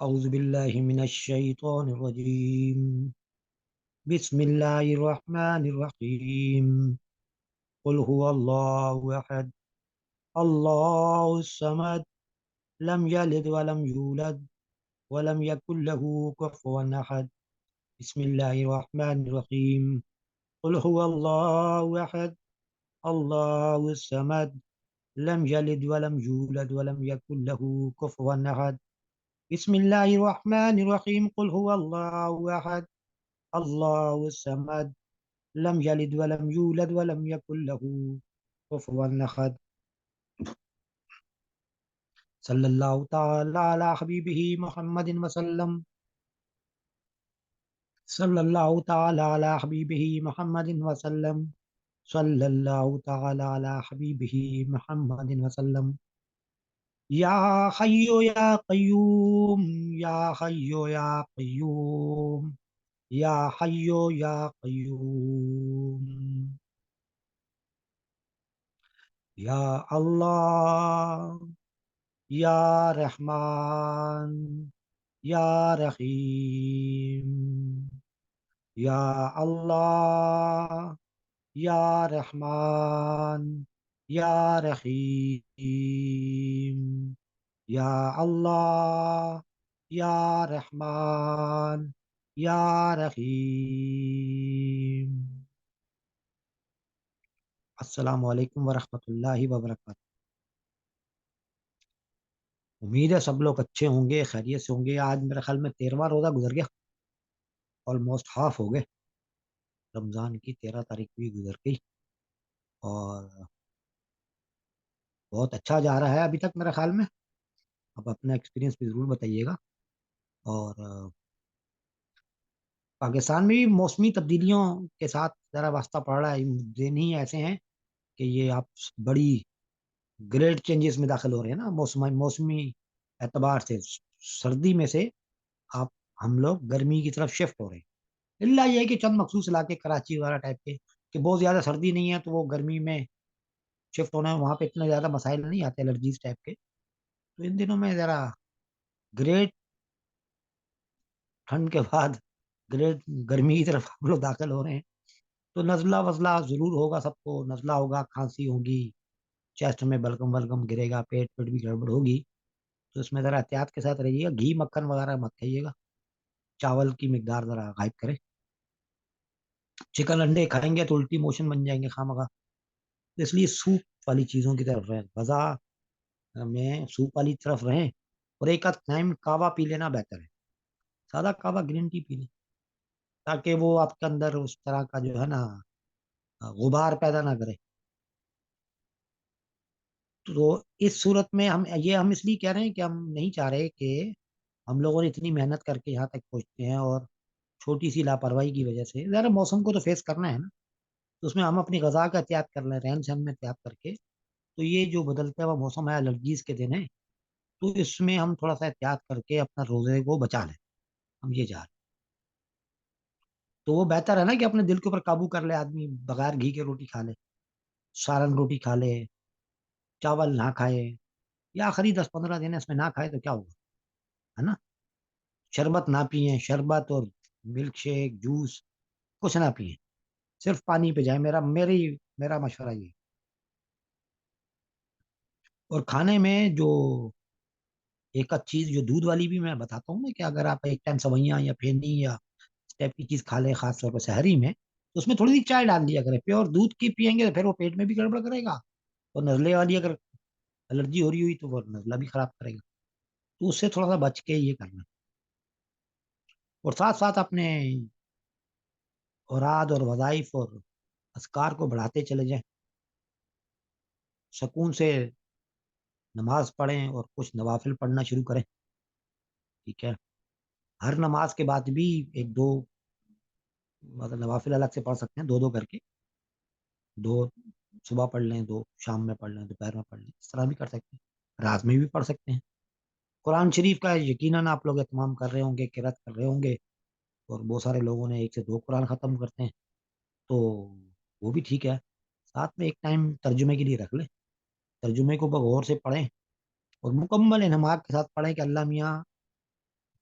اعوذ باللہ من الشیطان الرجیم، بسم اللہ الرحمن الرحیم، قل هو اللہ احد، اللہ الصمد، لم یلد ولم یولد ولم یکن له کفوا احد۔ بسم اللہ الرحمن الرحیم، قل هو اللہ احد، اللہ الصمد، لم یلد ولم یولد ولم یکن له کفوا احد۔ بسم اللہ الرحمن الرحیم، قل هو اللہ احد، اللہ الصمد، لم یلد ولم یولد ولم یکن له کفوا احد۔ صلی اللہ تعالی علی حبیبہ محمد وسلم، صلی اللہ تعالی علی حبیبہ محمد وسلم، صلی اللہ تعالی علی حبیبہ محمد وسلم۔ یا حی یا قیوم، یا حی یا قیوم، یا حی یا قیوم، یا اللہ، یا رحمان، یا رحیم، یا اللہ، یا رحمان، یا رحیم، یا اللہ، یا رحمان، یا رحیم۔ السلام علیکم ورحمۃ اللہ وبرکاتہ۔ امید ہے سب لوگ اچھے ہوں گے، خیریت سے ہوں گے۔ آج میرے خیال میں 13واں روزہ گزر گیا، آلموسٹ ہاف ہو گئے۔ رمضان کی 13 تاریخ بھی گزر گئی اور بہت اچھا جا رہا ہے ابھی تک میرے خیال میں۔ اب اپنا ایکسپیرینس بھی ضرور بتائیے گا۔ اور پاکستان میں بھی موسمی تبدیلیوں کے ساتھ ذرا واسطہ پڑ رہا ہے۔ دن ہی ایسے ہیں کہ یہ آپ بڑی گریٹ چینجز میں داخل ہو رہے ہیں نا، موسمی اعتبار سے۔ سردی میں سے آپ ہم لوگ گرمی کی طرف شفٹ ہو رہے ہیں۔ اللہ یہ ہے کہ چند مخصوص علاقے کراچی وغیرہ ٹائپ کے کہ بہت زیادہ سردی نہیں ہے تو وہ گرمی میں شفٹ ہونا ہے، وہاں پہ اتنے زیادہ مسائل نہیں آتے الرجیز ٹائپ کے۔ تو ان دنوں میں ذرا گریٹ ٹھنڈ کے بعد گریٹ گرمی کی طرف ہم لوگ داخل ہو رہے ہیں۔ تو نزلہ وزلہ ضرور ہوگا، سب کو نزلہ ہوگا، کھانسی ہوگی، چیسٹ میں بلگم ولگم گرے گا، پیٹ پیٹ بھی گڑبڑ ہوگی۔ تو اس میں ذرا احتیاط کے ساتھ رہیے گا، گھی مکھن وغیرہ مت کھائیے گا، چاول کی مقدار ذرا غائب کریں۔ چکن انڈے کھائیں گے تو الٹی موشن بن جائیں گے خواہ، اس لیے سوپ والی چیزوں کی طرف رہیں، غذا میں سوپ والی طرف رہیں۔ اور ایک آدھ ٹائم کہوہ پی لینا بہتر ہے، سادہ کہوہ گرین ٹی پی لیں، تاکہ وہ آپ کے اندر اس طرح کا جو ہے نا غبار پیدا نہ کرے۔ تو اس صورت میں ہم اس لیے کہہ رہے ہیں کہ ہم نہیں چاہ رہے کہ ہم لوگوں نے اتنی محنت کر کے یہاں تک پہنچتے ہیں اور چھوٹی سی لاپرواہی کی وجہ سے ذرا موسم کو تو فیس کرنا ہے نا، تو اس میں ہم اپنی غذا کا احتیاط کر لیں، رہن سہن میں احتیاط کر کے۔ تو یہ جو بدلتا ہوا موسم ہے، الرجیز کے دن ہے، تو اس میں ہم تھوڑا سا احتیاط کر کے اپنا روزے کو بچا لیں، ہم یہ چاہ رہے ہیں۔ تو وہ بہتر ہے نا کہ اپنے دل کے اوپر قابو کر لے آدمی، بغیر گھی کے روٹی کھا لے، سالن روٹی کھا لے، چاول نہ کھائے، یا آخری 10-15 دن اس میں نہ کھائے تو کیا ہوگا، ہے نا۔ شربت نہ پیئیں، شربت اور ملک شیک جوس کچھ نہ پیئیں، صرف پانی پہ جائیں، میرا مشورہ یہ۔ اور کھانے میں جو ایک آدھ چیز جو دودھ والی بھی میں بتاتا ہوں نا، کہ اگر آپ ایک ٹائم سوئیاں یا پھینی یا اس ٹائپ کی چیز کھا لیں، خاص طور پر شہری میں، تو اس میں تھوڑی سی چائے ڈال دیا کریں۔ پیور دودھ کی پیئیں گے تو پھر وہ پیٹ میں بھی گڑبڑ کرے گا، اور نزلے والی اگر الرجی ہو رہی ہوئی تو وہ نزلہ بھی خراب کرے گا۔ تو اس سے تھوڑا سا بچ کے یہ کرنا، اور ساتھ ساتھ اپنے اوراد اور وظائف اور اذکار کو بڑھاتے چلے جائیں، سکون سے نماز پڑھیں اور کچھ نوافل پڑھنا شروع کریں، ٹھیک ہے۔ ہر نماز کے بعد بھی ایک دو مطلب نوافل الگ سے پڑھ سکتے ہیں، دو دو کر کے، دو صبح پڑھ لیں، دو شام میں پڑھ لیں، دوپہر میں پڑھ لیں، اس طرح بھی کر سکتے ہیں، رات میں بھی پڑھ سکتے ہیں۔ قرآن شریف کا یقیناً آپ لوگ اہتمام کر رہے ہوں گے، قرأت کر رہے ہوں گے، اور بہت سارے لوگوں نے 1 سے 2 قرآن ختم کرتے ہیں، تو وہ بھی ٹھیک ہے۔ ساتھ میں ایک ٹائم ترجمے کے لیے رکھ لیں، ترجمے کو غور سے پڑھیں اور مکمل انہماک کے ساتھ پڑھیں کہ اللہ میاں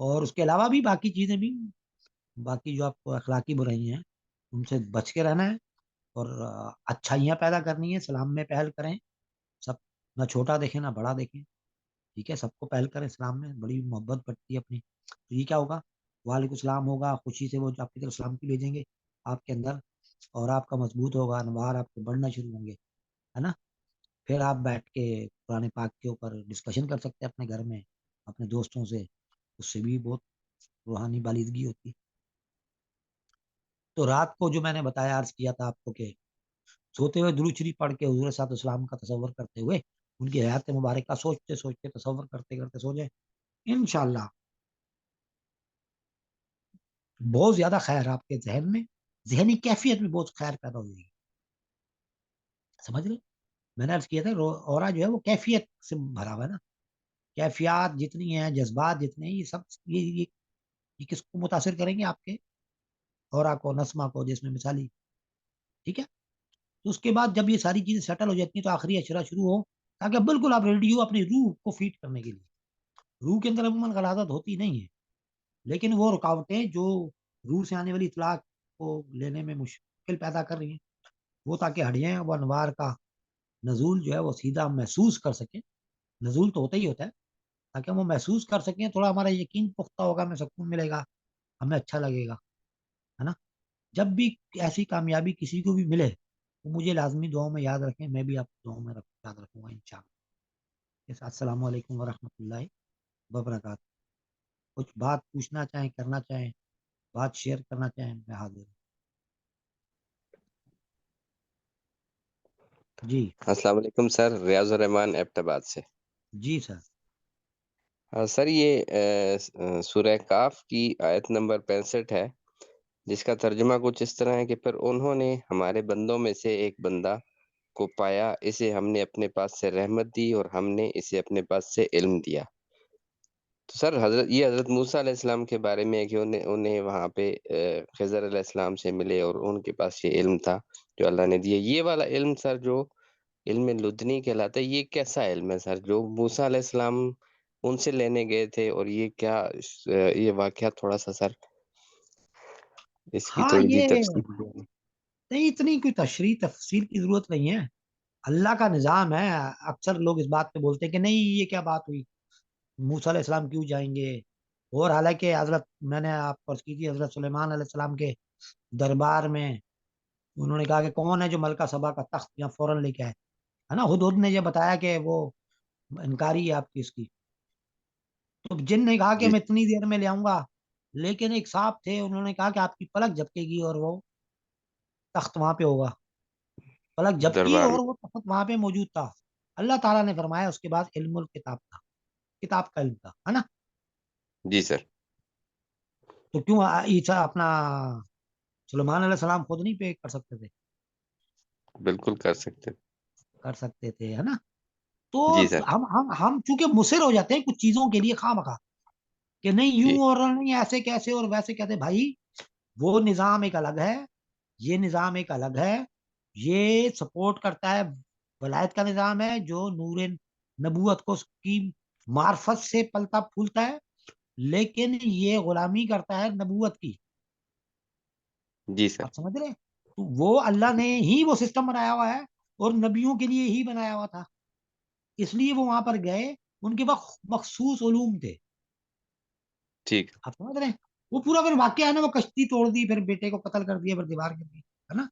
اور اس کے علاوہ بھی باقی چیزیں بھی، باقی جو آپ کو اخلاقی برائی ہیں ان سے بچ کے رہنا ہے، اور اچھائیاں پیدا کرنی ہے، سلام میں پہل کریں، سب نہ چھوٹا دیکھیں نہ بڑا دیکھیں، ٹھیک ہے، سب کو پہل کریں، اسلام میں بڑی محبت بڑھتی ہے اپنی، تو یہ کیا ہوگا، وعلیکم السلام ہوگا، خوشی سے وہ آپ کی طرف سلام کی بھیجیں گے آپ کے اندر، اور آپ کا مضبوط ہوگا، انوار آپ کے بڑھنا شروع ہوں گے، ہے نا. پھر آپ بیٹھ کے قرآن پاک کے اوپر ڈسکشن کر سکتے ہیں اپنے گھر میں اپنے دوستوں سے، اس سے بھی بہت روحانی بالیدگی ہوتی. تو رات کو جو میں نے بتایا عرض کیا تھا آپ کو کہ سوتے ہوئے درود شریف پڑھ کے حضور صلی اللہ علیہ وسلم کا تصور کرتے ہوئے ان کی حیات مبارکہ سوچتے سوچتے تصور کرتے کرتے سو جائیں، انشاءاللہ بہت زیادہ خیر آپ کے ذہن میں، ذہنی کیفیت میں بہت خیر پیدا ہو جائے گی. سمجھ لیں، میں نے عرض کیا تھا اورا جو ہے وہ کیفیت سے بھرا ہوا ہے نا، کیفیات جتنی ہیں، جذبات جتنے ہیں، یہ سب یہ کس کو متاثر کریں گے، آپ کے اورا کو، نسمہ کو، جس میں مثالی، ٹھیک ہے. تو اس کے بعد جب یہ ساری چیزیں سیٹل ہو جاتی ہیں تو آخری اشرا شروع ہو، تاکہ بالکل آپ ریڈی ہو اپنی روح کو فیڈ کرنے کے لیے. روح کے اندر عموماً غلاظت ہوتی نہیں ہے، لیکن وہ رکاوٹیں جو روح سے آنے والی اطلاع کو لینے میں مشکل پیدا کر رہی ہیں، وہ تاکہ ہڈیاں وہ انوار کا نزول جو ہے وہ سیدھا محسوس کر سکیں. نزول تو ہوتا ہی ہوتا ہے، تاکہ ہم وہ محسوس کر سکیں، تھوڑا ہمارا یقین پختہ ہوگا، ہمیں سکون ملے گا، ہمیں اچھا لگے گا، ہے نا. جب بھی ایسی کامیابی کسی کو بھی ملے تو مجھے لازمی دعاؤں میں یاد رکھیں، میں بھی آپ کو دعاؤں میں یاد رکھوں گا انشاءاللہ. السلام علیکم ورحمۃ اللہ وبرکاتہ. کچھ بات پوچھنا چاہیں، کرنا چاہیں، بات شیئر کرنا چاہیں، میں حاضر ہوں. جی السلام علیکم سر، ریاض الرحمان ایبٹ آباد سے. جی سر. سر یہ سورہ کاف کی آیت نمبر 65 ہے، جس کا ترجمہ کچھ اس طرح ہے کہ پھر انہوں نے ہمارے بندوں میں سے ایک بندہ کو پایا، اسے ہم نے اپنے پاس سے رحمت دی اور ہم نے اسے اپنے پاس سے علم دیا. تو سر یہ حضرت موسیٰ علیہ السلام کے بارے میں ہے کہ انہیں وہاں پہ خضر علیہ السلام سے ملے اور ان کے پاس یہ علم تھا جو اللہ نے دیا. یہ والا علم سر جو علم لدنی کہلاتا ہے، یہ کیسا علم ہے سر جو موسیٰ علیہ السلام ان سے لینے گئے تھے، اور یہ کیا یہ واقعہ تھوڑا سا سر اس کی ہاں تھوڑی سی یہ تفصیل. نہیں، اتنی کوئی تشریح تفصیل کی ضرورت نہیں ہے، اللہ کا نظام ہے. اکثر لوگ اس بات پہ بولتے ہیں کہ نہیں یہ کیا بات ہوئی، موسیٰ علیہ السلام کیوں جائیں گے، اور حالانکہ حضرت، میں نے آپ کو عرض کی تھی، حضرت سلیمان علیہ السلام کے دربار میں انہوں نے کہا کہ کون ہے جو ملکہ سبا کا تخت یہاں فوراً لے کے آئے، ہے نا. ہدہد نے یہ بتایا کہ وہ انکاری ہے آپ کی اس کی. تو جن نے کہا کہ جی میں اتنی دیر میں لے آؤں گا، لیکن ایک صاحب تھے، انہوں نے کہا کہ آپ کی پلک جھپکے گی اور وہ تخت وہاں پہ ہوگا. پلک جھپکی دربار اور میں. وہ تخت وہاں پہ موجود تھا. اللہ تعالیٰ نے فرمایا اس کے بعد علم الکتاب تھا، کتاب کا علم تھا، ہے نا. جی سر. تو کیوں عیسیٰ اپنا سلیمان علیہ السلام خود نہیں پہ کر سکتے تھے؟ بالکل کر سکتے. کر سکتے تھے، ہے نا. تو جی سر. ہم چونکہ مصر ہو جاتے ہیں کچھ چیزوں کے لیے خواہ مخواہ، کہ نہیں جی یوں اور نہیں ایسے کیسے اور ویسے کہتے. بھائی وہ نظام ایک الگ ہے، یہ نظام ایک الگ ہے. یہ سپورٹ کرتا ہے، ولایت کا نظام ہے جو نور نبوت کو کی معرفت سے پلتا پھولتا ہے، لیکن یہ غلامی کرتا ہے نبوت کی. جی سر. آپ سمجھ رہے ہیں؟ تو وہ اللہ نے ہی وہ سسٹم بنایا ہوا ہے، اور نبیوں کے لیے ہی بنایا ہوا تھا، اس لیے وہ وہاں پر گئے. ان کے پاس مخصوص علوم تھے. ٹھیک. آپ سمجھ رہے ہیں؟ وہ پورا پھر واقعہ ہے نا، وہ کشتی توڑ دی، پھر بیٹے کو قتل کر دیا، پھر دیوار کر دی، ہے نا.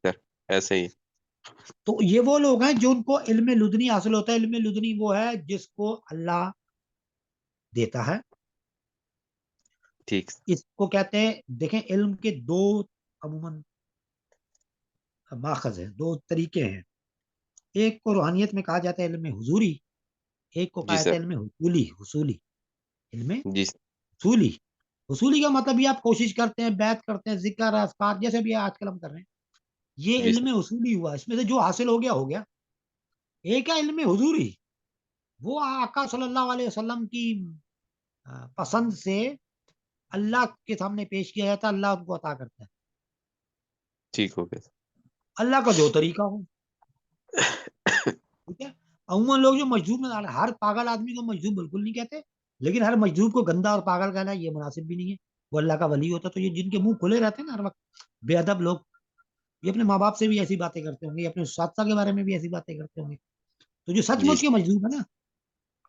سر ایسے ہی. تو یہ وہ لوگ ہیں جو ان کو علم لدنی حاصل ہوتا ہے. علم لدنی وہ ہے جس کو اللہ دیتا ہے. ٹھیک. اس کو کہتے ہیں، دیکھیں علم کے دو عموماً ماخذ ہیں، دو طریقے ہیں. ایک کو روحانیت میں کہا جاتا ہے علم حضوری، ایک کو کہا جی جاتا سر. ہے علم حصولی. علم جی سر. حصولی، حصولی کا مطلب یہ آپ کوشش کرتے ہیں، بیعت کرتے ہیں، ذکر اذکار جیسے بھی آج کل ہم کر رہے ہیں، یہ جی علم سر. حصولی ہوا. اس میں سے جو حاصل ہو گیا ہو گیا. ایک ہے علم حضوری، وہ آقا صلی اللہ علیہ وسلم کی پسند سے اللہ کے سامنے پیش کیا جاتا ہے، اللہ ان کو عطا کرتا ہے. ٹھیک ہو گیا. اللہ کا جو طریقہ ہو، ٹھیک ہے. عموماً لوگ جو مجذوب میں ہر پاگل آدمی کو مجذوب بالکل نہیں کہتے، لیکن ہر مجذوب کو گندا اور پاگل کہنا یہ مناسب بھی نہیں ہے. وہ اللہ کا ولی ہوتا. تو یہ جن کے منہ کھلے رہتے ہیں نا ہر وقت بے ادب لوگ, یہ اپنے ماں باپ سے بھی ایسی باتیں کرتے ہوں گے, اپنے اساتذہ کے بارے میں بھی ایسی باتیں کرتے ہوں گے. تو جو سچ جی مچ کے مجذوب ہے نا,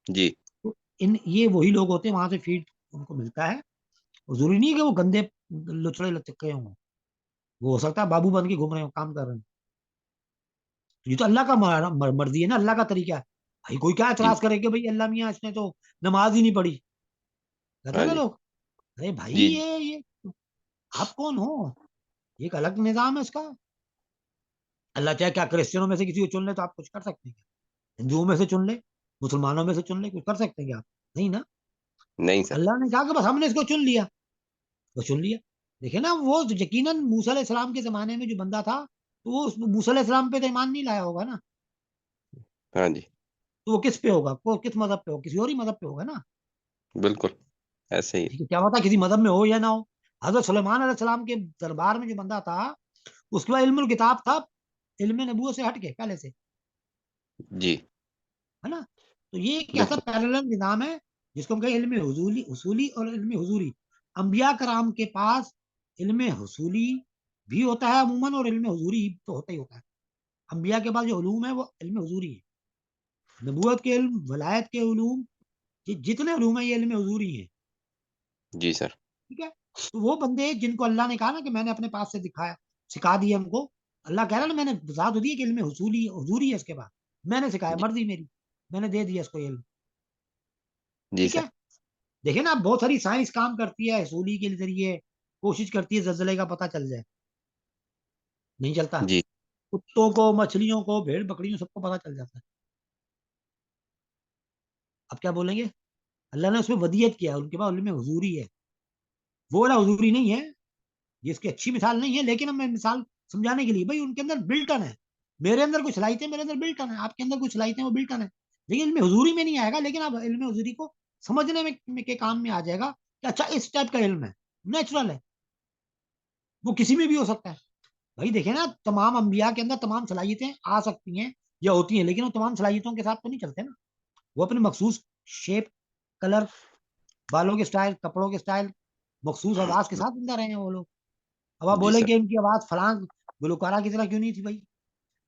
جی تو یہ وہی لوگ ہوتے ہیں, وہاں سے فیڈ ان کو ملتا ہے. اور ضروری نہیں ہے کہ وہ گندے لچڑے لچکے ہوں, وہ ہو سکتا ہے بابو بن کے گھوم رہے ہوں, کام کر رہے ہیں. تو یہ تو اللہ کا مرضی ہے نا, اللہ کا طریقہ ہے. بھائی کوئی کیا جی اعتراض کرے کہ بھائی اللہ میاں اس نے تو نماز ہی نہیں پڑھی, کہتے ہیں ہاں نا جی لوگ. ارے بھائی جی یہ آپ کون ہو, یہ ایک الگ نظام ہے اس کا. اللہ چاہے کیا کرسچنوں میں سے کسی کو چن لے تو آپ کچھ کر سکتے ہیں کیا؟ ہندوؤں میں سے چن لے, مسلمانوں میں سے چن لے, کچھ کر سکتے ہیں کیا آپ؟ نہیں نا. نہیں سر. اللہ نے کہا کہ بس ہم نے اس کو چن لیا, وہ چن لیا. دیکھیں نا, وہ یقیناً موسیٰ علیہ السلام کے زمانے میں جو بندہ تھا, تو وہ اس موسیٰ علیہ السلام پہ تو ایمان نہیں لایا ہوگا نا. ہاں جی تو وہ کس پہ ہوگا, وہ کس مذہب پہ ہوگا, کسی اور ہی مذہب پہ ہوگا نا. بالکل ایسے ہی. ٹھیک ہے, کیا ہوتا کسی مذہب میں ہو یا نہ ہو. حضرت سلیمان علیہ السلام کے دربار میں جو بندہ تھا, اس کے بعد علم الکتاب تھا, علم نبوت سے ہٹ کے پہلے سے, جی ہے نا. تو یہ ایک ایسا بالکل. پیرالل نظام ہے جس کو ہم کہیں علم حصولی اور علم حضوری. انبیاء کرام کے پاس علم حصولی بھی ہوتا ہے عموماً, اور علم حضوری تو ہوتا ہی ہوتا ہے. انبیاء کے پاس جو علوم ہے وہ علم حضوری ہے. نبوت کے علم, ولایت کے علوم, یہ جتنے علوم ہیں یہ علم حضوری ہیں. جی سر. ٹھیک ہے. تو وہ بندے جن کو اللہ نے کہا نا کہ میں نے اپنے پاس سے دکھایا, سکھا دیا ہم کو, اللہ کہہ رہا نا میں نے ذات دی کہ علم حصولی حضوری ہے, اس کے بعد میں نے سکھایا, جی مرضی میری, میں نے دے دیا اس کو علم. جی ٹھیک ہے. سر. دیکھیں نا, بہت ساری سائنس کام کرتی ہے حصولی کے ذریعے, کوشش کرتی ہے زلزلے کا پتہ چل جائے, نہیں چلتا. جی کتوں کو, مچھلیوں کو, بھیڑ بکریوں, سب کو پتہ چل جاتا ہے. اب کیا بولیں گے, اللہ نے اس میں ودیت کیا, ان کے پاس علم حضوری ہے. وہ والا حضوری نہیں ہے, یہ اس کی اچھی مثال نہیں ہے, لیکن اب میں مثال سمجھانے کے لیے, بھائی ان کے اندر بلٹن ہے, میرے اندر کچھ صلاحیتیں, میرے اندر بلٹن ہے, آپ کے اندر کچھ صلاحیتیں, وہ بلٹن ہے. لیکن علم حضوری میں نہیں آئے گا, لیکن اب علم حضوری کو سمجھنے میں کے کام میں آ جائے گا کہ اچھا اس ٹائپ کا علم ہے, نیچرل ہے, وہ کسی میں بھی ہو سکتا ہے. بھائی دیکھیں نا, تمام انبیاء کے اندر تمام صلاحیتیں آ سکتی ہیں یا ہوتی ہیں, لیکن وہ تمام صلاحیتوں کے ساتھ تو نہیں چلتے نا. وہ اپنے مخصوص شیپ, کلر, بالوں کے سٹائل, کپڑوں کے سٹائل, مخصوص آواز کے ساتھ زندہ رہے ہیں وہ لوگ. اب آپ جی بولیں سر. کہ ان کی آواز فلاں گلوکارہ کی طرح کیوں نہیں تھی بھائی,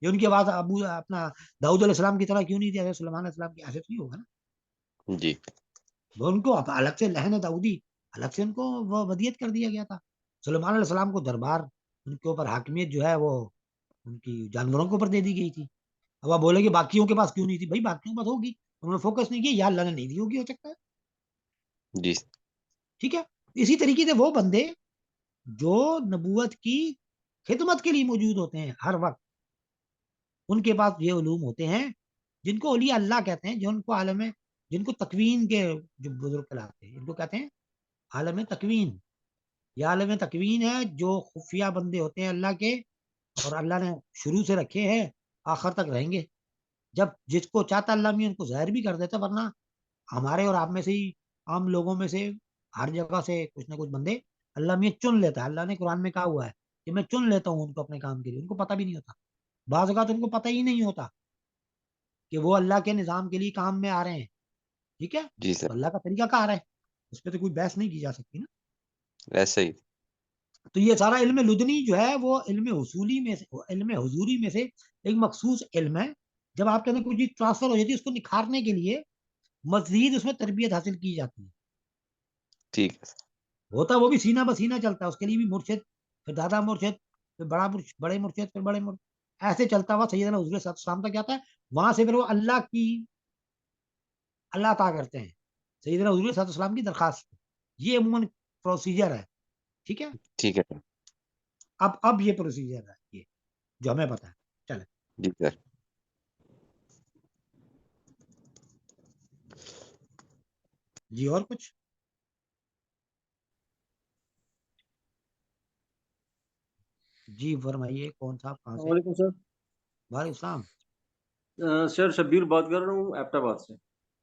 یہ ان کی آواز ابو اپنا داؤد علیہ السلام کی طرح کیوں نہیں تھی, حضرت سلیمان علیہ السلام کی, ایسے تو نہیں ہوگا نا. جی وہ ان کو الگ سے لہن داؤدی, الگ سے ان کو وہ ودیت کر دیا گیا تھا. سلیمان علیہ السلام کو دربار, ان کے اوپر حاکمیت جو ہے وہ ان کی جانوروں کے اوپر دے دی گئی تھی. اب آپ بولے کہ باقیوں کے پاس کیوں نہیں تھی, بھائی باقیوں کے پاس ہوگی, انہوں نے فوکس نہیں کیا, یا اللہ نے نہیں دی ہوگی, ہو سکتا ہے. جی ٹھیک ہے. اسی طریقے سے وہ بندے جو نبوت کی خدمت کے لیے موجود ہوتے ہیں ہر وقت, ان کے پاس یہ علوم ہوتے ہیں جن کو اولیاء اللہ کہتے ہیں, جن کو عالم, جن کو تکوین کے جو بزرگ کہلاتے ہیں, ان کو کہتے ہیں عالم تکوین. یہ عالم تکوین ہے جو خفیہ بندے ہوتے ہیں اللہ کے, اور اللہ نے شروع سے رکھے ہیں, آخر تک رہیں گے. جب جس کو چاہتا اللہ میں ان کو ظاہر بھی کر دیتا, ورنہ ہمارے اور آپ میں سے ہی, عام لوگوں میں سے, ہر جگہ سے کچھ نہ کچھ بندے اللہ میں چن لیتا ہے. اللہ نے قرآن میں کہا ہوا ہے کہ میں چن لیتا ہوں ان کو اپنے کام کے لیے, ان کو پتہ بھی نہیں ہوتا. بعض اوقات ان کو پتہ ہی نہیں ہوتا کہ وہ اللہ کے نظام کے لیے کام میں آ رہے ہیں. ٹھیک ہے. جی سر. تو اللہ کا طریقہ کہا رہا ہے, اس پہ تو کوئی بحث نہیں کی جا سکتی نا. ایسے ہی. تو یہ سارا علم لدنی جو ہے وہ علم حصولی میں سے, علم حضوری میں سے ایک مخصوص علم ہے. جب آپ کے اندر کوئی چیز ٹرانسفر ہو جاتی ہے, اس کو نکھارنے کے لیے مزید اس میں تربیت حاصل کی جاتی ہے. ٹھیک ہے سر. ہوتا وہ بھی سینہ بسینہ چلتا ہے, اس کے لیے بھی مرشد, پھر دادا مرشد, پھر بڑے مرشد, پھر بڑے مرشد, ایسے چلتا ہوا سیدنا حضور صلی اللہ علیہ وسلم تک جاتا ہے. وہاں سے پھر وہ اللہ کی, اللہ عطا کرتے ہیں سیدنا حضور صلی اللہ علیہ وسلم کی درخواست. یہ عموماً پروسیجر ہے. ٹھیک ہے. ٹھیک ہے سر. اب یہ پروسیجر ہے, یہ جو ہمیں پتا ہے. چلے جی سر. جی, اور کچھ. جی فرمائیے, کون صاحب کہاں السلام سے. علیکم سر. وعلیکم السلام. سر شبیر بات کر رہا ہوں ایبٹ آباد سے.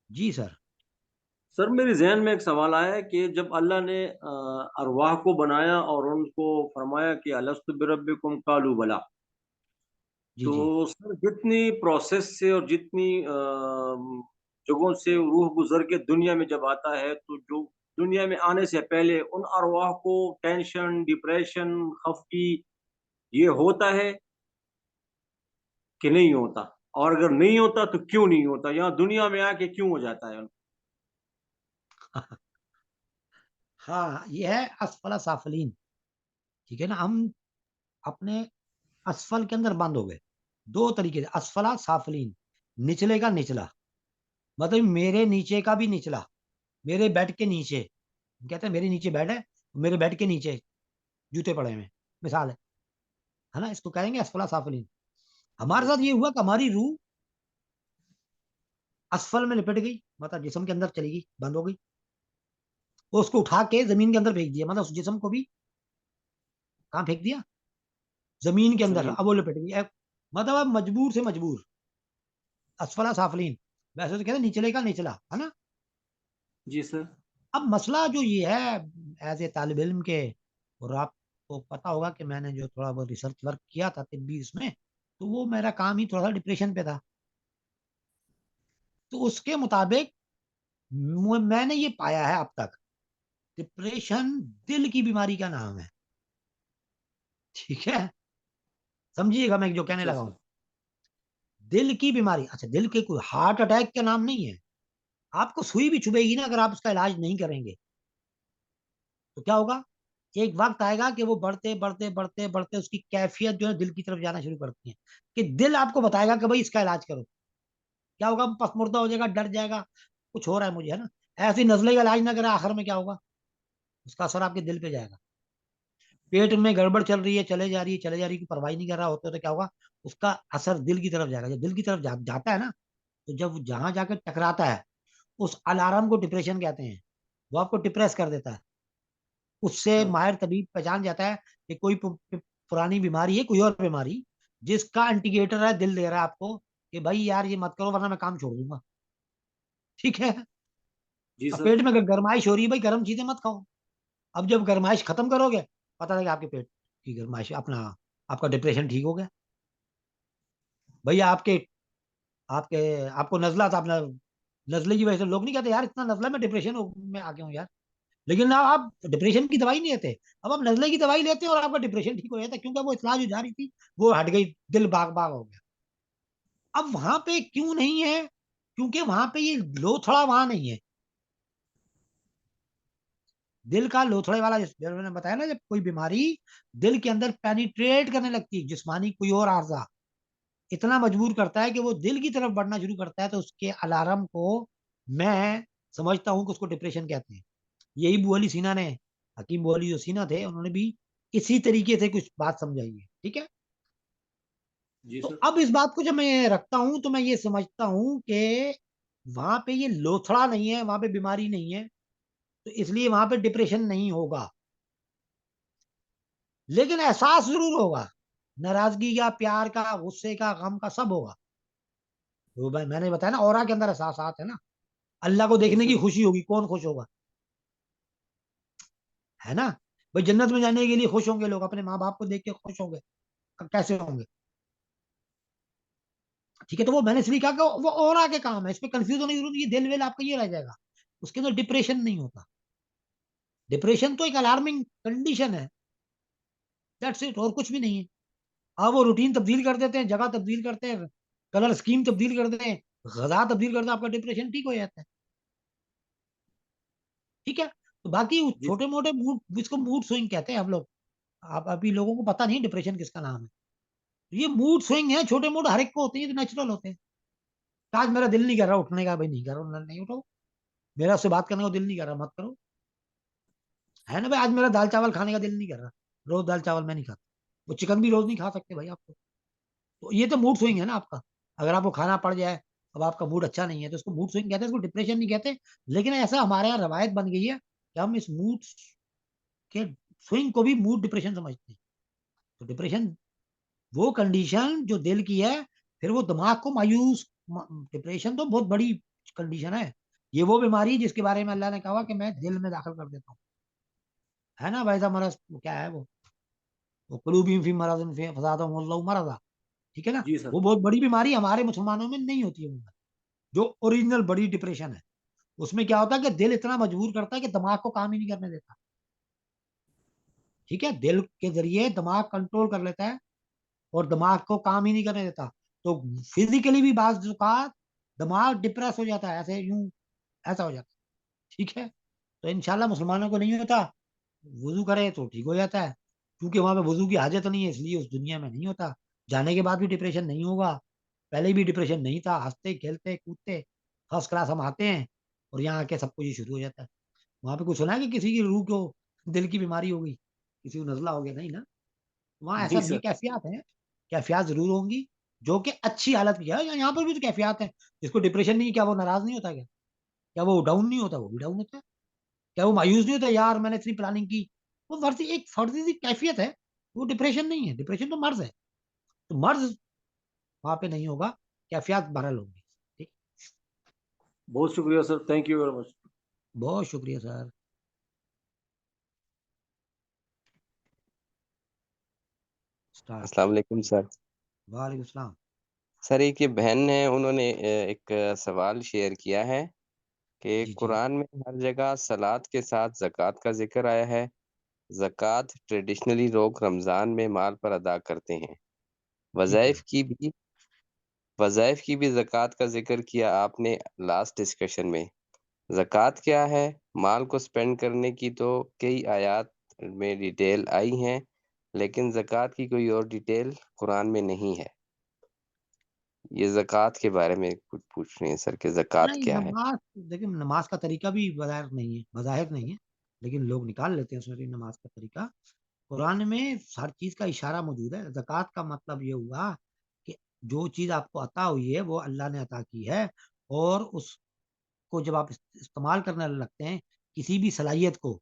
جی سر. سر میرے ذہن میں ایک سوال آیا ہے کہ جب اللہ نے ارواح کو بنایا اور ان کو فرمایا کہ الست بربکم قالوا بلا, جی تو جی سر جتنی پروسیس سے اور جتنی جگہوں سے روح گزر کے دنیا میں جب آتا ہے تو جو دنیا میں آنے سے پہلے ان ارواح کو ٹینشن، ڈپریشن، خفگی یہ ہوتا ہے کہ نہیں ہوتا؟ اور اگر نہیں ہوتا تو کیوں نہیں ہوتا؟ یہاں دنیا میں آ کے کیوں ہو جاتا ہے؟ ہاں یہ ہے اسفل سافلین. ٹھیک ہے نا, ہم اپنے اسفل کے اندر بند ہو گئے. دو طریقے سے اسفلا سافلین, نچلے کا نچلا, مطلب میرے نیچے کا بھی نچلا, میرے بیڈ کے نیچے, کہتے ہیں میرے نیچے بیڈ ہے, میرے بیڈ کے نیچے جوتے پڑے ہوئے, مثال ہے نا, اس کو کہیں گے اسفلا سافلین. ہمارے ساتھ یہ ہوا کہ ہماری روح اسفل میں لپٹ گئی, مطلب جسم کے اندر چلی گئی, بند ہو گئی, اس کو اٹھا کے زمین کے اندر پھینک دیا, مطلب اس جسم کو بھی کہاں پھینک دیا, زمین کے اندر. اب وہ لپٹ گئی, مطلب اب مجبور سے مجبور, اسفلا سافلین. ویسے تو کہتے ہیں نچلے کا نچلا, ہے نا. جی سر. اب مسئلہ جو یہ ہے ایز اے طالب علم کے, اور آپ کو پتا ہوگا کہ میں نے جو تھوڑا بہت ریسرچ ورک کیا تھا طبی اس میں, تو وہ میرا کام ہی تھوڑا سا ڈپریشن پہ تھا. تو اس کے مطابق میں نے یہ پایا ہے اب تک, ڈپریشن دل کی بیماری کا نام ہے. ٹھیک ہے, سمجھیے گا میں جو کہنے لگا ہوں. دل کی بیماری, اچھا دل کے کوئی ہارٹ اٹیک کا نام نہیں ہے. آپ کو سوئی بھی چبھے گی نا, اگر آپ اس کا علاج نہیں کریں گے تو کیا ہوگا, ایک وقت آئے گا کہ وہ بڑھتے بڑھتے بڑھتے بڑھتے اس کی کیفیت جو ہے دل کی طرف جانا شروع کرتی ہے, کہ دل آپ کو بتائے گا کہ بھائی اس کا علاج کرو. کیا ہوگا, پس مردہ ہو جائے گا, ڈر جائے گا, کچھ ہو رہا ہے مجھے, ہے نا. ایسی نزلے کا علاج نہ کرے, آخر میں کیا ہوگا, اس کا اثر آپ کے دل پہ جائے گا. پیٹ میں گڑبڑ چل رہی ہے, چلے جا رہی ہے, چلے جا رہی ہے, پرواہی نہیں کر رہا ہوتا, تو کیا ہوگا, اس کا اثر دل کی طرف جائے گا. جب دل کی طرف جاتا ہے نا, تو جب جہاں جا کے ٹکراتا ہے, اس الارم کو ڈپریشن کہتے ہیں. وہ آپ کو ڈپریس کر دیتا ہے. اس سے ماہر طبیب پہچان جاتا ہے کہ کوئی پرانی بیماری ہے, کوئی اور بیماری جس کا انڈیکیٹر ہے دل دے رہا ہے آپ کو کہ بھائی یار یہ مت کرو ورنہ میں کام چھوڑ دوں گا. ٹھیک ہے, اب پیٹ میں گرمائش ہو رہی ہے, بھائی گرم چیزیں مت کھاؤ. اب جب گرمائش ختم کرو گے, پتا لگے آپ کے پیٹ کی گرمائش, اپنا آپ کا ڈپریشن ٹھیک ہو گیا. بھائی آپ کو نزلہ تھا, اپنا نزلے کی وجہ سے لوگ نہیں کہتے یار اتنا نزلہ, میں ڈپریشن میں آ گیا ہوں یار. لیکن اب آپ ڈپریشن کی دوائی نہیں لیتے, اب آپ نزلے کی دوائی لیتے ہیں اور آپ کا ڈپریشن ٹھیک ہو جاتا ہے, کیونکہ وہ اطلاع جو جا رہی تھی وہ ہٹ گئی, دل باغ باغ ہو گیا. اب وہاں پہ کیوں نہیں ہے, کیونکہ وہاں پہ یہ لوتھڑا وہاں نہیں ہے. دل کا لوتھڑے والا, جب میں نے بتایا نا, جب کوئی بیماری دل کے اندر پینیٹریٹ کرنے لگتی ہے, جسمانی کوئی اور عارضہ اتنا مجبور کرتا ہے کہ وہ دل کی طرف بڑھنا شروع کرتا ہے, تو اس کے الارم کو میں سمجھتا ہوں کہ اس کو ڈپریشن کہتے ہیں. یہی ابو علی سینا نے, حکیم ابو علی جو سینا تھے, انہوں نے بھی اسی طریقے سے کچھ بات سمجھائی ہے. ٹھیک ہے, تو اب اس بات کو جب میں رکھتا ہوں تو میں یہ سمجھتا ہوں کہ وہاں پہ یہ لوتھڑا نہیں ہے, وہاں پہ بیماری نہیں ہے, تو اس لیے وہاں پہ ڈپریشن نہیں ہوگا. لیکن احساس ضرور ہوگا, ناراضگی کا, پیار کا, غصے کا, غم کا, سب ہوگا. تو میں نے بتایا نا, اورا کے اندر احساسات ہے نا. اللہ کو دیکھنے کی خوشی ہوگی, کون خوش ہوگا, ہے نا. بھائی جنت میں جانے کے لیے خوش ہوں گے لوگ, اپنے ماں باپ کو دیکھ کے خوش ہوں گے, کیسے ہوں گے. ٹھیک ہے, تو وہ میں نے اس لیے کہا کہ وہ اورا کے کام ہے, اس پہ کنفیوز ہونے کی ضرورت نہیں ہے. دل ویل آپ کا یہ رہ جائے گا, اس کے اندر ڈپریشن نہیں ہوتا. ڈپریشن تو ایک الارمنگ کنڈیشن ہے, دیٹس اٹ, اور کچھ بھی نہیں ہے. آپ وہ روٹین تبدیل کر دیتے ہیں, جگہ تبدیل کرتے ہیں, کلر اسکیم تبدیل کر دیتے ہیں, غذا تبدیل کرتے ہیں, آپ کا ڈپریشن ٹھیک ہو جاتا ہے. ٹھیک ہے, تو باقی چھوٹے موٹے موڈ, جس کو موڈ سوئنگ کہتے ہیں ہم لوگ, آپ ابھی لوگوں کو پتا نہیں ڈپریشن کس کا نام ہے. یہ موڈ سوئنگ ہے, چھوٹے موٹے ہر ایک کو ہوتے ہیں, تو نیچرل ہوتے ہیں. آج میرا دل نہیں کر رہا اٹھنے کا, بھائی نہیں کر رہا, نہیں اٹھو. میرا اس سے بات کرنے کا دل نہیں کر رہا, مت کرو, ہے نا. بھائی آج میرا دال چاول کھانے کا دل نہیں کر رہا, روز دال چاول میں نہیں کھاتا. وہ چکن بھی روز نہیں کھا سکتے بھائی آپ کو. تو یہ تو موڈ سوئنگ ہے نا آپ کا. اگر آپ کو کھانا پڑ جائے, اب آپ کا موڈ اچھا نہیں ہے, تو اس کو موڈ سوئنگ کہتے ہیں, اس کو ڈپریشن نہیں کہتے. لیکن ایسا ہمارے یہاں روایت بن گئی ہے کہ ہم اس موڈ کے سوئنگ کو بھی موڈ ڈپریشن سمجھتے ہیں. تو ڈپریشن وہ کنڈیشن جو دل کی ہے, پھر وہ دماغ کو مایوس. ڈپریشن تو بہت بڑی کنڈیشن ہے. یہ وہ بیماری جس کے بارے میں اللہ نے کہا کہ میں دل میں داخل کر دیتا ہوں, ہے نا. ویسا مرض کیا ہے, وہ قلوبہم فی مرض فزادہم اللہ مرضا. ٹھیک ہے نا, وہ بہت بڑی بیماری ہمارے مسلمانوں میں نہیں ہوتی ہے. جو اوریجنل بڑی ڈپریشن ہے، اس میں کیا ہوتا ہے کہ دل اتنا مجبور کرتا ہے کہ دماغ کو کام ہی نہیں کرنے دیتا. ٹھیک ہے، دل کے ذریعے دماغ کنٹرول کر لیتا ہے اور دماغ کو کام ہی نہیں کرنے دیتا. تو فزیکلی بھی بعض اوقات دماغ ڈپریس ہو جاتا ہے، ایسے یوں ایسا ہو جاتا ہے. ٹھیک ہے، تو انشاءاللہ مسلمانوں کو نہیں ہوتا، وضو کرے تو ٹھیک ہو جاتا ہے. کیونکہ وہاں پہ وضو کی حاجت نہیں ہے، اس لیے اس دنیا میں نہیں ہوتا. جانے کے بعد بھی ڈپریشن نہیں ہوگا، پہلے بھی ڈپریشن نہیں تھا. ہنستے کھیلتے کودتے فرسٹ کلاس ہم آتے ہیں اور یہاں آ کے سب کچھ شروع ہو جاتا ہے. وہاں پہ کچھ سنا ہے کہ کسی کی روح کو دل کی بیماری ہو گئی، کسی کو نزلہ ہو گیا؟ نہیں نا. وہاں ایسا جی یہ سر. کیفیات ہیں، کیفیات ضرور ہوں گی جو کہ اچھی حالت کی ہے. یہاں پر بھی تو کیفیات ہیں. جس کو ڈپریشن نہیں، کیا وہ ناراض نہیں ہوتا؟ کیا وہ ڈاؤن نہیں ہوتا؟ وہ بھی ڈاؤن ہوتا ہے. کیا وہ مایوس نہیں ہوتا یار میں نے اتنی پلاننگ کی؟ وہ فرضی ایک فرضی سی کیفیت ہے، وہ ڈپریشن نہیں ہے. ڈپریشن تو مرض ہے. تو مرض وہاں پہ نہیں ہوگا، کیفیات بہرحال ہوگی. ٹھیک، بہت شکریہ سر، تھینک یو ویری مچ. بہت شکریہ سر. اسٹارٹ. السلام علیکم سر. وعلیکم السلام. سر ایک یہ بہن ہے، انہوں نے ایک سوال شیئر کیا ہے کہ جی جی قرآن میں ہر جگہ صلات کے ساتھ زکوٰۃ کا ذکر آیا ہے. زکوٰۃ ٹریڈیشنلی لوگ رمضان میں مال پر ادا کرتے ہیں. ٹھیک ہے. وظائف کی بھی زکوٰۃ کا ذکر کیا آپ نے لاسٹ ڈسکشن میں. زکوٰۃ کیا ہے؟ مال کو سپینڈ کرنے کی تو کئی آیات میں ڈیٹیل آئی ہیں، لیکن زکوٰۃ کی کوئی اور ڈیٹیل قرآن میں نہیں ہے. یہ زکوٰۃ کے بارے میں کچھ پوچھ رہے ہیں سر کہ زکوٰۃ نہیں، کیا ہے. نماز دیکھیں، نماز کا طریقہ بھی بظاہر نہیں ہے، لیکن لوگ نکال لیتے ہیں اس میں بھی نماز کا طریقہ. قرآن میں ہر چیز کا اشارہ موجود ہے. زکوٰۃ کا مطلب یہ ہوا کہ جو چیز آپ کو عطا ہوئی ہے وہ اللہ نے عطا کی ہے، اور اس کو جب آپ استعمال کرنے لگتے ہیں کسی بھی صلاحیت کو،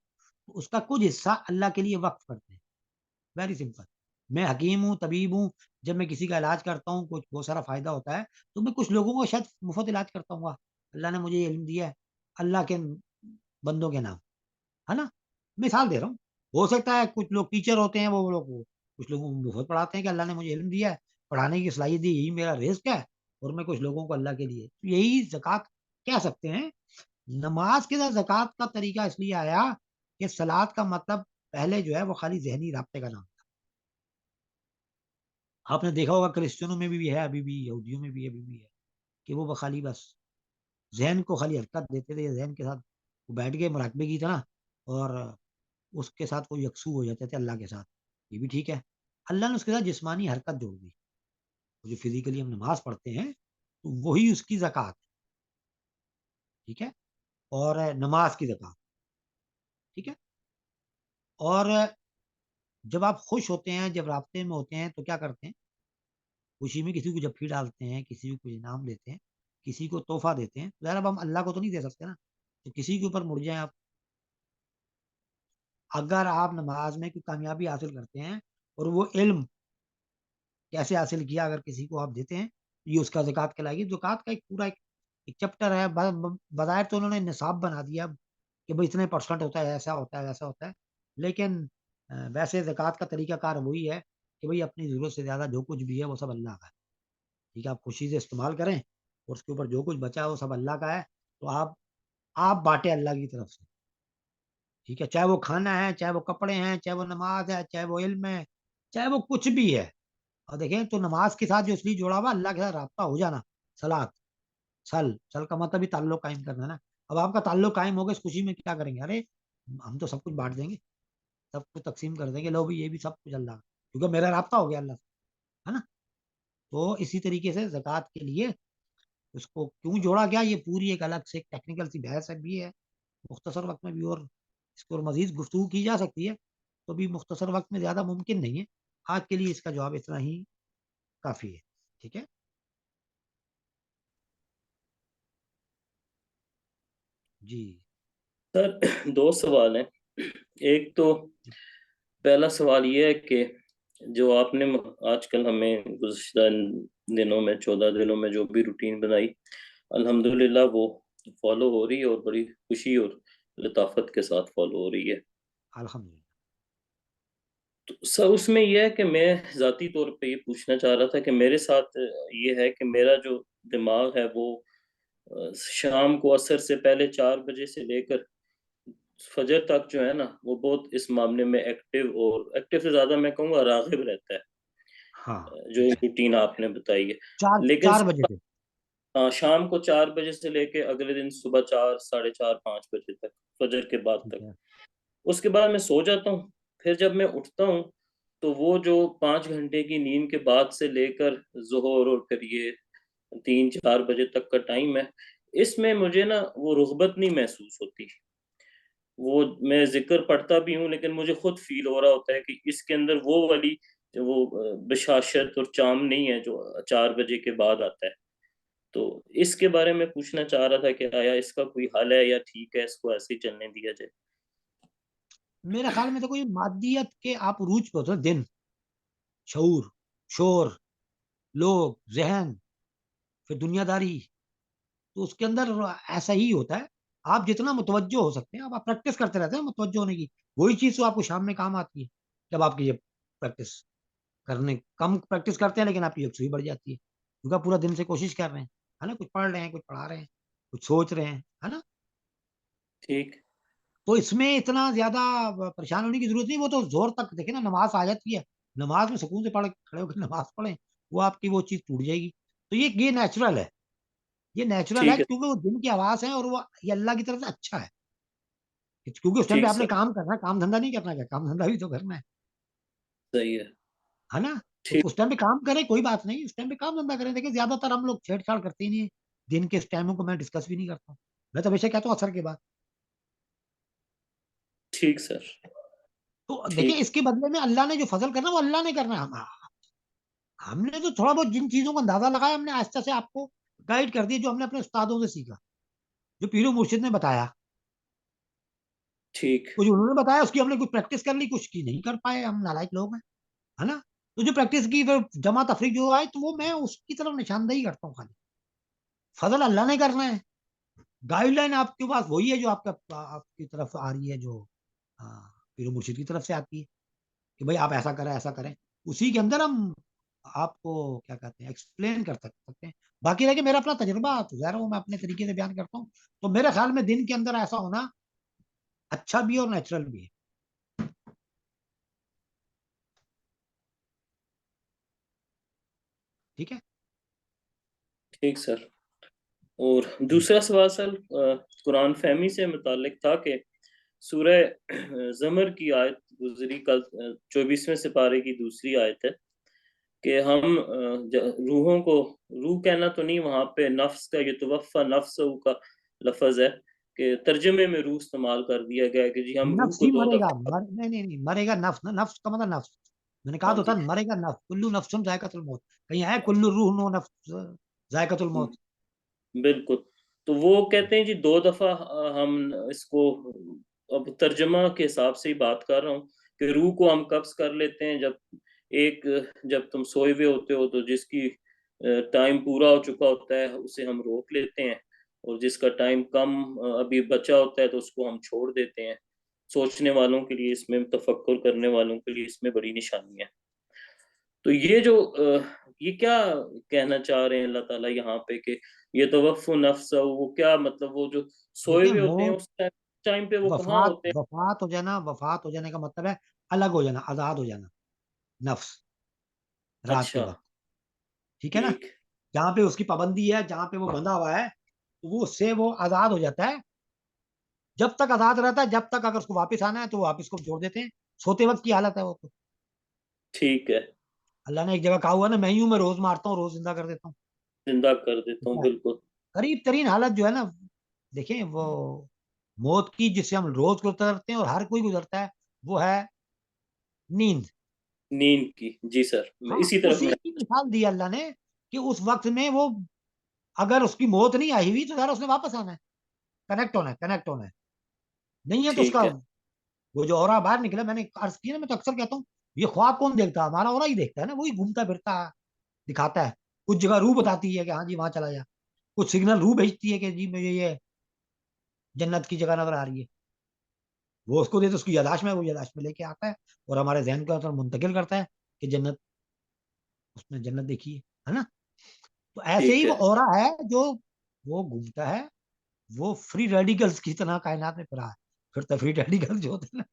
تو اس کا کچھ حصہ اللہ کے لیے وقف کرتے ہیں. Very simple. میں حکیم ہوں، طبیب ہوں. جب میں کسی کا علاج کرتا ہوں، کچھ بہت سارا فائدہ ہوتا ہے، تو میں کچھ لوگوں کو شاید مفت علاج کرتا ہوں. اللہ نے مجھے یہ علم دیا ہے اللہ کے بندوں کے نام، ہے نا. مثال دے رہا ہوں. ہو سکتا ہے کچھ لوگ ٹیچر ہوتے ہیں، وہ لوگ کچھ لوگوں کو مفت پڑھاتے ہیں کہ اللہ نے مجھے علم دیا ہے، پڑھانے کی صلاحیت دی، یہی میرا رزق ہے، اور میں کچھ لوگوں کو اللہ کے لیے. یہی زکوٰۃ کہہ سکتے ہیں. نماز کے ساتھ زکوٰۃ کا طریقہ اس لیے آیا کہ صلات کا مطلب پہلے جو ہے وہ خالی ذہنی رابطے کا نام. آپ نے دیکھا ہوگا کرسچنوں میں بھی ہے، ابھی بھی یہودیوں میں بھی ابھی بھی ہے، کہ وہ خالی بس ذہن کو خالی حرکت دیتے تھے. ذہن کے ساتھ وہ بیٹھ کے مراقبے کی طرح، اور اس کے ساتھ وہ یکسو ہو جاتے تھے اللہ کے ساتھ. یہ بھی ٹھیک ہے. اللہ نے اس کے ساتھ جسمانی حرکت جوڑ دی. جو فزیکلی ہم نماز پڑھتے ہیں تو وہی اس کی زکوٰۃ ہے. ٹھیک ہے، اور نماز کی زکوٰۃ. ٹھیک ہے. اور جب آپ خوش ہوتے ہیں، جب رابطے میں ہوتے ہیں، تو کیا کرتے ہیں؟ خوشی میں کسی کو جب پھی ڈالتے ہیں، کسی کو کچھ انعام دیتے ہیں، کسی کو تحفہ دیتے ہیں. ظاہر اب ہم اللہ کو تو نہیں دے سکتے نا، تو کسی کے اوپر مڑ جائیں آپ. اگر آپ نماز میں کوئی کامیابی حاصل کرتے ہیں اور وہ علم کیسے حاصل کیا اگر کسی کو آپ دیتے ہیں، یہ اس کا زکوٰۃ کہلائے گی. زکوٰۃ کا ایک پورا ایک چیپٹر ہے. بظاہر تو انہوں نے نصاب بنا دیا کہ بھائی اتنے پرسنٹ ہوتا ہے، ایسا ہوتا ہے، ویسا ہوتا ہے. لیکن ویسے زکوٰۃ کا طریقہ کار وہی ہے کہ بھائی اپنی ضرورت سے زیادہ جو کچھ بھی ہے وہ سب اللہ کا ہے. ٹھیک ہے، آپ خوشی سے استعمال کریں، اور اس کے اوپر جو کچھ بچا ہے وہ سب اللہ کا ہے. تو آپ بانٹیں اللہ کی طرف سے. ٹھیک ہے، چاہے وہ کھانا ہے، چاہے وہ کپڑے ہیں، چاہے وہ نماز ہے، چاہے وہ علم ہے، چاہے وہ کچھ بھی ہے. اور دیکھیں تو نماز کے ساتھ جو اس لیے جوڑا ہوا اللہ کے ساتھ رابطہ ہو جانا. صلات، سل کا مطلب بھی تعلق قائم کرنا ہے نا. اب آپ کا تعلق قائم ہوگا، اس خوشی میں کیا کریں گے؟ ارے ہم تو سب کچھ بانٹ دیں گے، سب کچھ تقسیم کر دیں گے، لو بھی یہ بھی سب کچھ اللہ کا، کیونکہ میرا رابطہ ہو گیا اللہ سے، ہے نا. تو اسی طریقے سے زکوٰۃ کے لیے اس کو کیوں جوڑا گیا، یہ پوری ایک الگ سے ٹیکنیکل سی بحث بھی ہے. مختصر وقت میں بھی اور اس کو مزید گفتگو کی جا سکتی ہے، تو بھی مختصر وقت میں زیادہ ممکن نہیں ہے. آج کے لیے اس کا جواب اتنا ہی کافی ہے. ٹھیک ہے جی. سر دو سوال ہیں. ایک تو پہلا سوال یہ ہے کہ جو آپ نے آج کل ہمیں گزشتہ دنوں میں 14 دنوں میں جو بھی روٹین بنائی، الحمدللہ وہ فالو ہو رہی ہے، اور بڑی خوشی اور لطافت کے ساتھ فالو ہو رہی ہے. الحمدللہ. تو سر اس میں یہ ہے کہ میں ذاتی طور پہ یہ پوچھنا چاہ رہا تھا کہ میرے ساتھ یہ ہے کہ میرا جو دماغ ہے وہ شام کو عصر سے پہلے 4 بجے سے لے کر فجر تک جو ہے نا وہ بہت اس معاملے میں ایکٹیو، اور ایکٹیو سے زیادہ میں کہوں گا راغب رہتا ہے، ہاں جو روٹین آپ نے بتائی ہے. لیکن 4 بجے سے. شام کو 4 بجے سے لے کے اگلے دن صبح 4 ساڑھے 4 5 بجے تک، فجر کے بعد ٹھیک تک. ہے. اس کے بعد میں سو جاتا ہوں. پھر جب میں اٹھتا ہوں تو وہ جو 5 گھنٹے کی نیند کے بعد سے لے کر ظہر اور پھر یہ 3 4 بجے تک کا ٹائم ہے، اس میں مجھے نا وہ رغبت نہیں محسوس ہوتی. وہ میں ذکر پڑھتا بھی ہوں لیکن مجھے خود فیل ہو رہا ہوتا ہے کہ اس کے اندر وہ والی وہ بشاشت اور چام نہیں ہے جو 4 بجے کے بعد آتا ہے. تو اس کے بارے میں پوچھنا چاہ رہا تھا کہ آیا اس کا کوئی حل ہے یا ٹھیک ہے اس کو ایسے ہی چلنے دیا جائے؟ میرے خیال میں تو کوئی مادیت کے آپ عروج پہ ہوتے ہیں. دن، شعور، شور، لوگ، ذہن، پھر دنیا داری، تو اس کے اندر ایسا ہی ہوتا ہے. آپ جتنا متوجہ ہو سکتے ہیں آپ پریکٹس کرتے رہتے ہیں متوجہ ہونے کی. وہی چیز تو آپ کو شام میں کام آتی ہے جب آپ کی یہ پریکٹس کرنے کم پریکٹس کرتے ہیں لیکن آپ کی یکسوئی بڑھ جاتی ہے کیونکہ آپ پورا دن سے کوشش کر رہے ہیں، ہے نا. کچھ پڑھ رہے ہیں، کچھ پڑھا رہے ہیں، کچھ سوچ رہے ہیں، ہے نا. ٹھیک. تو اس میں اتنا زیادہ پریشان ہونے کی ضرورت نہیں. وہ تو زور تک دیکھیں نا، نماز آ جاتی ہے، نماز میں سکون سے کھڑے ہو کے نماز پڑھیں، وہ آپ کی وہ چیز ٹوٹ جائے گی. تو یہ نیچرل ہے، یہ نیچرل ہے ٹھیک ہے. کیونکہ وہ دن کی آواز ہے اور وہ یہ اللہ کی طرف سے اچھا ہے. کیونکہ اس ٹائم پہ ٹھیک آپ نے سر. کام کرنا ہے، کام دھندا نہیں کرنا. کیا کام دھندا بھی تو کرنا صحیح ہے. ہے نا. ٹھیک. اس ٹائم پہ کام کریں، کوئی بات نہیں، اس ٹائم پہ کام دھندا کریں. دیکھیں زیادہ تر ہم لوگ چھیڑ چھاڑ کرتے ہی نہیں ہیں دن کے اس ٹائموں کو. میں ڈسکس بھی نہیں کرتا ہوں، میں تو ہمیشہ کہتا ہوں اثر کے بعد. ٹھیک سر. تو دیکھیں ٹھیک. اس کے بدلے میں اللہ نے جو فضل کرنا وہ اللہ نے کرنا ہے. ہم نے تو تھوڑا بہت جن چیزوں کا اندازہ لگایا ہم نے آہستہ سے آپ کو گائیڈ کر دیا جو ہم نے اپنے استادوں سے سیکھا، جو پیر و مرشد نے بتایا. ٹھیک. کچھ انہوں نے بتایا اس کی ہم نے کچھ پریکٹس کر لی، کچھ کی نہیں کر پائے. ہم نالائق لوگ ہیں، ہے نا. تو جو پریکٹس کی پھر جمع تفریق جو آئے تو وہ میں اس کی طرف نشاندہی کرتا ہوں. خالی فضل اللہ نے کرنا ہے، گائیڈ لائن آپ کے پاس وہی ہے جو آپ کی طرف آ رہی ہے، جو پیر و مرشد کی طرف سے آتی ہے کہ بھائی آپ ایسا کریں ایسا کریں. اسی کے اندر ہم آپ کو کیا کہتے ہیں ایکسپلین کر سکتے ہیں. باقی رہ کہ میرا اپنا تجربہ ظاہر ہو میں اپنے طریقے سے بیان کرتا ہوں. تو میرے خیال میں دن کے اندر ایسا ہونا اچھا بھی ہے اور نیچرل بھی ہے. ٹھیک ہے. ٹھیک سر. اور جی دوسرا سوال سر قرآن فہمی سے متعلق تھا کہ سورہ زمر کی آیت گزری کل 24ویں سپارے کی دوسری آیت ہے کہ ہم روحوں کو، روح کہنا تو نہیں وہاں پہ نفس کا، یہ توفا نفس کا لفظ ہے کہ ترجمے میں روح استعمال کر دیا گیا ہے کہ جی ہم روح نفس کو ہی 2 مرے گا. دفعہ. نہیں مرے گا نفس. نفس کا مطلب نفس میں نے کہا ہاں تو تھا جی. مرے گا نفس. کلو نفس ذائقۃ الموت. کہیں ہے کلو روح نو نفس ذائقۃ الموت. بالکل. تو وہ کہتے ہیں جی 2 دفعہ ہم اس کو، اب ترجمہ کے حساب سے ہی بات کر رہا ہوں کہ روح کو ہم قبض کر لیتے ہیں جب تم سوئے ہوئے ہوتے ہو تو جس کی ٹائم پورا ہو چکا ہوتا ہے اسے ہم روک لیتے ہیں، اور جس کا ٹائم کم ابھی بچا ہوتا ہے تو اس کو ہم چھوڑ دیتے ہیں. سوچنے والوں کے لیے اس میں، تفکر کرنے والوں کے لیے اس میں بڑی نشانی ہے. تو یہ جو یہ کیا کہنا چاہ رہے ہیں اللہ تعالیٰ یہاں پہ کہ یہ توف نفس، وہ کیا مطلب وہ جو سوئے دیکھیں ہوئے ہوتے ہیں موت، اس ٹائم پہ وہ کہاں ہوتے ہیں؟ وفات ہو جانا کا مطلب ہے الگ ہو جانا، آزاد ہو جانا. نفس رات کے اچھا. وقت، ٹھیک ہے نا. ٹھیک. جہاں پہ اس کی پابندی ہے، جہاں پہ وہ بندھا ہوا ہے وہ اس سے وہ آزاد ہو جاتا ہے. جب تک آزاد رہتا ہے، جب تک اگر اس کو واپس آنا ہے تو واپس کو چھوڑ دیتے ہیں. سوتے وقت کی حالت ہے وہ. تو ٹھیک ہے. اللہ نے ایک جگہ کہا ہوا نا، میں ہی ہوں، میں روز مارتا ہوں روز زندہ کر دیتا ہوں. زندہ کر دیتا ہوں. بالکل. قریب ترین حالت جو ہے نا، دیکھیں وہ موت کی جس سے ہم روز گزرتے ہیں اور ہر کوئی گزرتا ہے، وہ ہے نیند. نیند کی. جی سر میں ہاں اسی طرف اسی میں. کی مثال دی اللہ نے کہ اس وقت میں وہ اگر اس کی موت نہیں آئی ہوئی تو ذرا اس نے واپس آنا ہے، کنیکٹ ہونا ہے. نہیں ہے تو اس کا ٹھیک ہے. وہ جو اورا باہر نکلا. میں نے عرض کیا نا، میں تو اکثر کہتا ہوں یہ خواب کون دیکھتا ہے؟ ہمارا اورا ہی دیکھتا ہے نا. وہی گھومتا پھرتا دکھاتا ہے. کچھ جگہ روح بتاتی ہے کہ ہاں جی وہاں چلا جا. کچھ سگنل روح بھیجتی ہے کہ جی مجھے یہ جنت کی جگہ نظر آ رہی ہے. وہ اس کو دے تو اس کی یاداشت میں، وہ یاداشت میں لے کے آتا ہے اور ہمارے ذہن کو منتقل کرتا ہے کہ جنت، اس نے جنت دیکھی ہے نا. تو ایسے ہی ٹھیک وہ ہے. اورا ہے جو وہ گھومتا ہے، وہ فری ریڈیکلز کی طرح کائنات میں پھرا ہے. پھر تو فری ریڈیکل جو ہوتے ہیں نا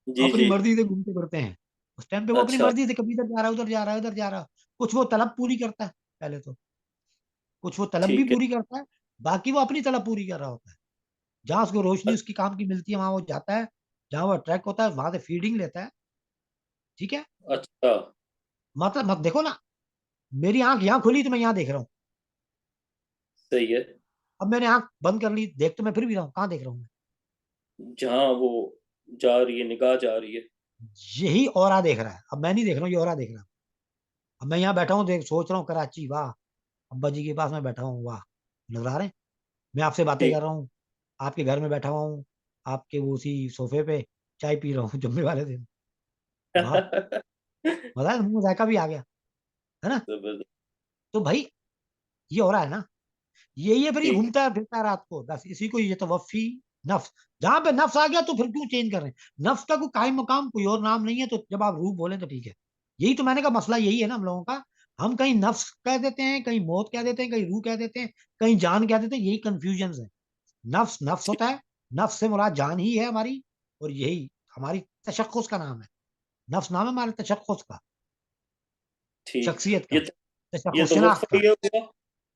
جی اپنی جی. مرضی سے گھومتے پھرتے ہیں. اس ٹائم پہ وہ اپنی اچھا. مرضی سے کبھی ادھر جا رہا ہے، ادھر جا رہا ہے، ادھر جا رہا ہے. کچھ وہ طلب پوری کرتا ہے پہلے تو، کچھ وہ طلب بھی ٹھیک ہے. پوری کرتا ہے، باقی وہ اپنی طلب پوری کر رہا ہوتا ہے. جہاں اس کو روشنی اس کی کام کی ملتی ہے وہاں وہ جاتا ہے، جہاں وہ اٹریکٹ ہوتا ہے وہاں سے فیڈنگ لیتا ہے. ٹھیک ہے، اچھا. مطلب مت دیکھو نا، میری آنکھ یہاں کھلی تو میں یہاں دیکھ رہا ہوں. صحیح ہے. اب میں نے آنکھ بند کر لی، دیکھ تو میں پھر بھی رہا ہوں، کہاں دیکھ رہا ہوں میں؟ جہاں وہ جا رہی ہے، نگاہ جا رہی ہے. یہی اورا دیکھ رہا ہے. اب میں نہیں دیکھ رہا ہوں، یہ اورا دیکھ رہا ہوں. اب میں یہاں بیٹھا ہوں، دیکھ سوچ رہا ہوں کراچی، واہ ابا جی کے پاس میں بیٹھا ہوں، واہ نظر آ رہے ہیں. میں آپ سے باتیں ٹھیک. کر رہا ہوں، آپ کے گھر میں بیٹھا ہوا ہوں، آپ کے وہ اسی صوفے پہ چائے پی رہا ہوں جمعے والے دن. واہ، مزہ ہے، منہ میں ذائقہ بھی آ گیا ہے نا. زبردست. تو بھائی یہ ہو رہا ہے نا، یہی ہے. پھر یہ ٹھیک. گھومتا ہے پھرتا ہے رات کو، بس اسی کو یہ توفی نفس. جہاں پہ نفس آ گیا تو پھر کیوں چینج کر رہے ہیں؟ نفس کا کوئی قائم مقام کوئی اور نام نہیں ہے. تو جب آپ روح بولیں تو ٹھیک ہے. یہی تو میں نے کہا مسئلہ یہی ہے نا ہم لوگوں کا. ہم کہیں نفس کہہ دیتے ہیں، کہیں موت کہہ دیتے ہیں، کہیں روح کہہ دیتے ہیں، کہیں جان کہہ دیتے ہیں. یہی کنفیوژنز ہے. نفس نفس ٹھیک. ہوتا ہے، نفس سے مراد جان ہی ہے ہماری، اور یہی ہماری تشخص کا نام ہے. نفس نام ہے ہمارے تشخص کا، ٹھیک. شخصیت کا، یہ یہ تشخص شناخت توفع کا. یہ ہوا،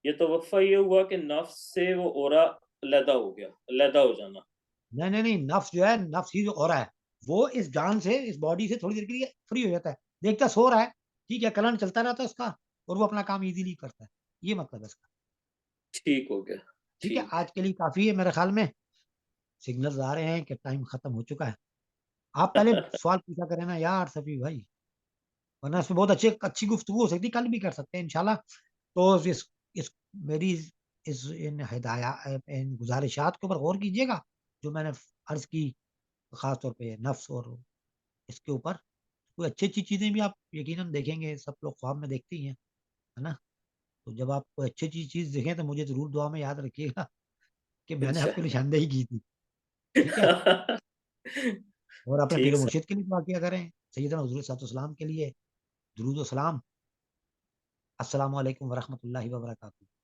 یہ توفع یہ ہوا کہ نفس سے وہ اورا علیحدہ ہو گیا، علیحدہ ہو جانا. نہیں نہیں نہیں، نفس جو ہے، نفس ہی جو ہو رہا ہے وہ اس جان سے، اس باڈی سے تھوڑی دیر کے لیے فری ہو جاتا ہے. دیکھتا سو رہا ہے، ٹھیک ہے، کرنٹ چلتا رہتا ہے اس کا، اور وہ اپنا کام ایزیلی کرتا ہے. یہ مطلب ہے اس کا. ٹھیک ہو گیا. ٹھیک ہے، ٹھیک. آج کے لیے کافی ہے میرے خیال میں. سگنلز آ رہے ہیں کہ ٹائم ختم ہو چکا ہے. آپ پہلے سوال پوچھا کریں نا یار سفی بھائی، ورنہ اس میں بہت اچھی گفتگو ہو سکتی. کل بھی کر سکتے ہیں انشاءاللہ. تو اس میری ان ان گزارشات کے اوپر غور کیجیے گا جو میں نے عرض کی، خاص طور پہ نفس اور اس کے اوپر. کوئی اچھی اچھی چیزیں بھی آپ یقیناً دیکھیں گے. سب لوگ خواب میں دیکھتے ہی ہیں، ہے نا. تو جب آپ کوئی اچھی اچھی چیز دیکھیں تو مجھے ضرور دعا میں یاد رکھیے گا کہ میں نے آپ کو انشاءاللہ. نشاندہی کی تھی. ٹھیک ہے، اور اپنے پیر ٹھیک و سر. مرشد کے لیے دعا کیا کریں، سیدنا حضور صلی اللہ علیہ وسلم کے لیے درود و سلام. السلام علیکم ورحمۃ اللہ وبرکاتہ.